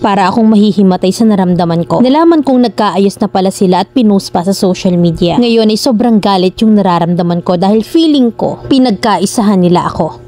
Para akong mahihimatay sa naramdaman ko. Nalaman kong nagkaayos na pala sila at pinost pa sa social media. Ngayon ay sobrang galit yung nararamdaman ko dahil feeling ko pinagkaisahan nila ako.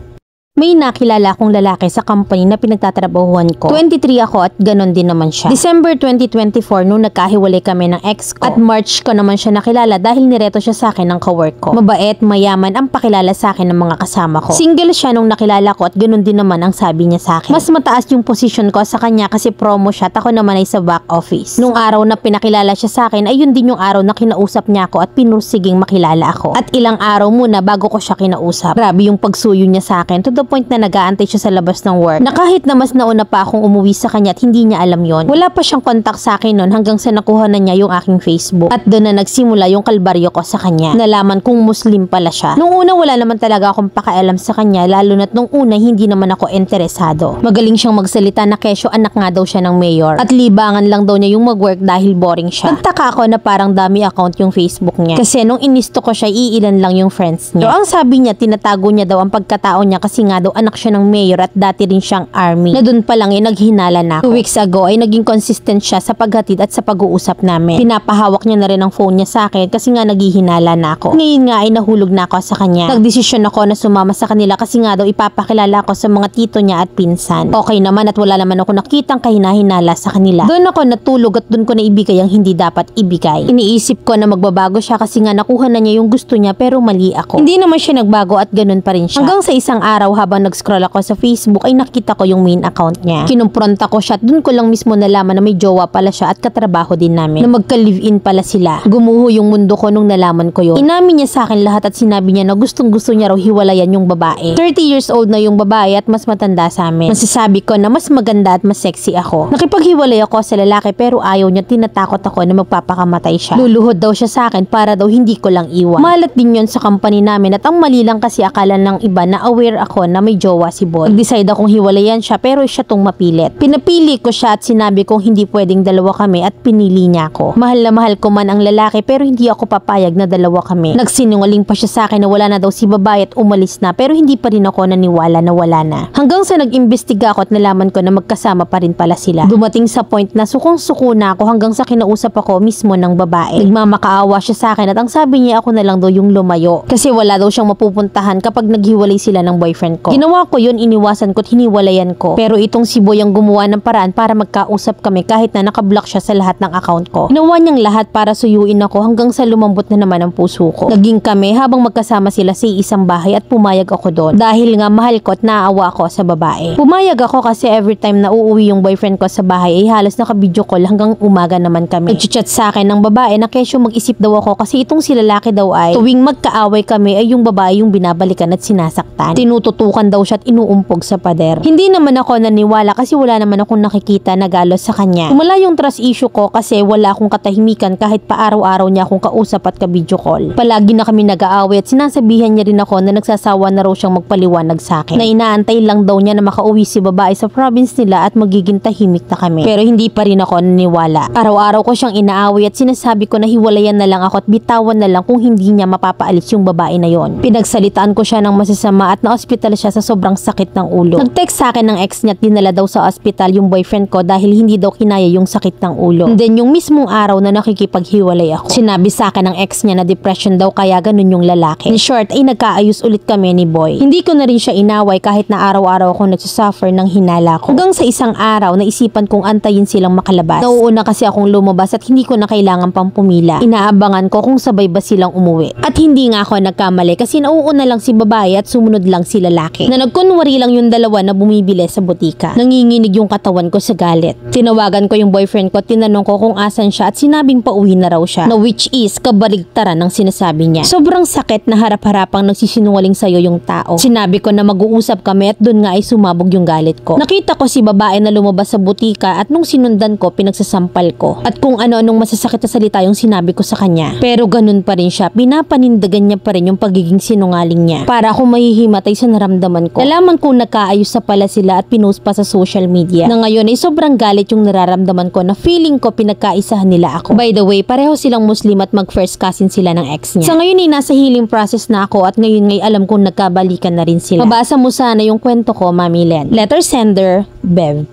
May nakilala akong lalaki sa company na pinagtatrabahuhan ko. 23 ako at ganon din naman siya. December 2024 nung nagkahiwalay kami ng ex ko. At March ko naman siya nakilala dahil nireto siya sa akin ng kawork ko. Mabait, mayaman ang pakilala sa akin ng mga kasama ko. Single siya nung nakilala ko at ganon din naman ang sabi niya sa akin. Mas mataas yung position ko sa kanya kasi promo siya at ako naman ay sa back office. Nung araw na pinakilala siya sa akin ay yun din yung araw na kinausap niya ako at pinursiging makilala ako. At ilang araw muna bago ko siya kinausap. Grabe yung pagsuyo niya sa akin to the point na nag-aantay siya sa labas ng work na kahit na mas nauna pa akong umuwi sa kanya at hindi niya alam yon. Wala pa siyang contact sa akin nun hanggang sa nakuha na niya yung aking Facebook at doon na nagsimula yung kalbaryo ko sa kanya. Nalaman kong Muslim pala siya. Nung una wala naman talaga akong pakialam sa kanya lalo na't nung una hindi naman ako interesado. Magaling siyang magsalita na kesyo anak nga daw siya ng mayor at libangan lang daw niya yung mag-work dahil boring siya. Nagtaka ako na parang dami account yung Facebook niya kasi nung inisto ko siya iilan lang yung friends niya. So ang sabi niya tinatago niya daw ang pagkatao niya kasi nga daw anak siya ng mayor at dati rin siyang army. Na dun pa lang naghinala na ako. 2 weeks ago ay naging consistent siya sa paghatid at sa pag-uusap namin. Pinapahawak niya na rin ang phone niya sa akin kasi nga naghihinala na ako. Ngayon nga ay nahulog na ako sa kanya. Nagdesisyon ako na sumama sa kanila kasi nga daw ipapakilala ako sa mga tito niya at pinsan. Okay naman at wala naman ako nakitang kahinahinala sa kanila. Doon ako natulog at doon ko na ibigay ang hindi dapat ibigay. Iniisip ko na magbabago siya kasi nga nakuha na niya yung gusto niya pero mali ako. Hindi naman siya nagbago at ganun pa rin siya. Hanggang sa isang araw habang nag-scroll ako sa Facebook ay nakita ko yung main account niya. Kinumpronta ko siya at dun ko lang mismo nalaman na may jowa pala siya at katrabaho din namin. Na magka-live-in pala sila. Gumuho yung mundo ko nung nalaman ko yun. Inamin niya sa akin lahat at sinabi niya na gustong gusto niya raw hiwalayan yung babae. 30 years old na yung babae at mas matanda sa amin. Masasabi ko na mas maganda at mas sexy ako. Nakipaghiwalay ako sa lalaki pero ayaw niya, tinatakot ako na magpapakamatay siya. Luluhod daw siya sa akin para daw hindi ko lang iwan. Malat din yun sa company namin at ang mali lang kasi akala ng iba na aware ako na may jowa si boy. Nag-decide akong hiwalayan siya pero siya tong mapilit. Pinapili ko siya at sinabi kong hindi pwedeng dalawa kami at pinili niya ako. Mahal na mahal ko man ang lalaki pero hindi ako papayag na dalawa kami. Nagsinungaling pa siya sa akin na wala na daw si babae at umalis na pero hindi pa rin ako naniwala na wala na. Hanggang sa nag-imbestiga ako at nalaman ko na magkasama pa rin pala sila. Dumating sa point na sukong-suko na ako hanggang sa kinausap ako mismo ng babae. Nagmamakaawa siya sa akin at ang sabi niya ako na lang daw yung lumayo kasi wala daw siyang mapupuntahan kapag naghiwalay sila ng boyfriend ko. Ginawa ko yun, iniwasan ko at hiniwalayan ko. Pero itong si Boy ang gumawa ng paraan para magkausap kami kahit na nakablock siya sa lahat ng account ko. Ginawa niyang lahat para suyuin ako hanggang sa lumambot na naman ang puso ko. Naging kami habang magkasama sila sa isang bahay at pumayag ako doon. Dahil nga mahal ko at naawa ako sa babae. Pumayag ako kasi every time na uuwi yung boyfriend ko sa bahay ay halos naka-video call hanggang umaga naman kami. Nag-chat sa akin ng babae na kesyo mag-isip daw ako kasi itong si lalaki daw ay tuwing magkaaway kami ay yung babae yung binabalikan at sinasaktan. Tinututukan daw siya at inuumpog sa pader. Hindi naman ako naniwala kasi wala naman akong nakikita na galos sa kanya. Tumala yung trust issue ko kasi wala akong katahimikan kahit pa araw-araw niya akong kausap at ka-video call. Palagi na kami nag-aaway at sinasabihan niya rin ako na nagsasawa na raw siyang magpaliwanag sa akin. Na inaantay lang daw niya na makauwi si babae sa province nila at magiging tahimik na kami. Pero hindi pa rin ako naniwala. Araw-araw ko siyang inaaway at sinasabi ko na hiwalayan na lang ako at bitawan na lang kung hindi niya mapapaalis yung babae na yon. Pinagsalitaan ko siya ng masasama at na-hospital siya sa sobrang sakit ng ulo. Nag-text sa akin ng ex niya at dinala daw sa ospital yung boyfriend ko dahil hindi daw kinaya yung sakit ng ulo. And then yung mismong araw na nakikipaghiwalay ako, sinabi sa akin ng ex niya na depression daw kaya ganun yung lalaki. In short ay nagkaayos ulit kami ni Boy. Hindi ko na rin siya inaway kahit na araw-araw ako nagsasuffer ng hinala ko. Hanggang sa isang araw naisipan kong antayin silang makalabas. Nauuna kasi akong lumabas at hindi ko na kailangan pang pumila. Inaabangan ko kung sabay ba silang umuwi. At hindi nga ako nagkamali kasi nauuna lang si babae at sumunod lang si lalaki. Na nagkunwari lang yung dalawa na bumibili sa butika. Nanginginig yung katawan ko sa galit. Tinawagan ko yung boyfriend ko at tinanong ko kung asan siya at sinabing pauwi na raw siya. Na which is kabaligtaran ng sinasabi niya. Sobrang sakit na harap-harapang nagsisinungaling sa'yo yung tao. Sinabi ko na mag-uusap kami at dun nga ay sumabog yung galit ko. Nakita ko si babae na lumabas sa butika at nung sinundan ko pinagsasampal ko. At kung ano-anong masasakit na salita yung sinabi ko sa kanya. Pero ganun pa rin siya. Pinapanindagan niya pa rin yung pagiging sinungaling niya. Para ako mahihimatay sa naramdaman ko. Nalaman kong nagkaayos sa pala sila at pinost pa sa social media. Na ngayon ay sobrang galit yung nararamdaman ko na feeling ko pinagkaisahan nila ako. By the way, pareho silang Muslim at mag-first cousin sila ng ex niya. Sa ngayon ay nasa healing process na ako at ngayon ngay alam kong nagkabalikan na rin sila. Mabasa mo sana yung kwento ko, Mami Len. Letter sender, Bev.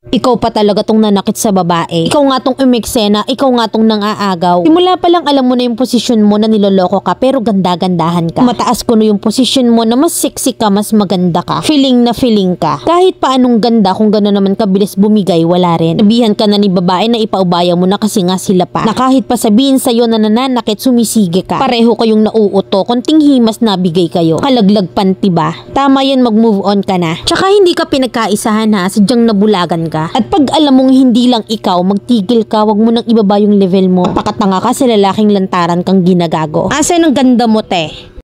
Ikaw pa talaga tong nanakit sa babae. Ikaw nga tong umeksena, ikaw nga tong nang-aagaw. Simula pa lang alam mo na yung posisyon mo na niloloko ka pero ganda-gandahan ka. Mataas ko na yung posisyon mo na mas sexy ka, mas maganda ka. Feeling na feeling ka. Kahit pa anong ganda, kung gano'n naman kabilis bumigay, wala rin. Sabihan ka na ni babae na ipaubaya mo na kasi nga sila pa. Na kahit pa sabihin sa'yo na nananakit, sumisige ka. Pareho kayong nauuto, konting himas nabigay kayo. Kalaglag panty ba? Tama yan, mag-move on ka na. Tsaka hindi ka pinagkaisahan ha, sadyang nabulagan ka. At pag alam mong hindi lang ikaw, magtigil ka, wag mo nang ibaba yung level mo. Pakatanga ka sa lalaking lantaran kang ginagago. Asan ang ganda mo, te?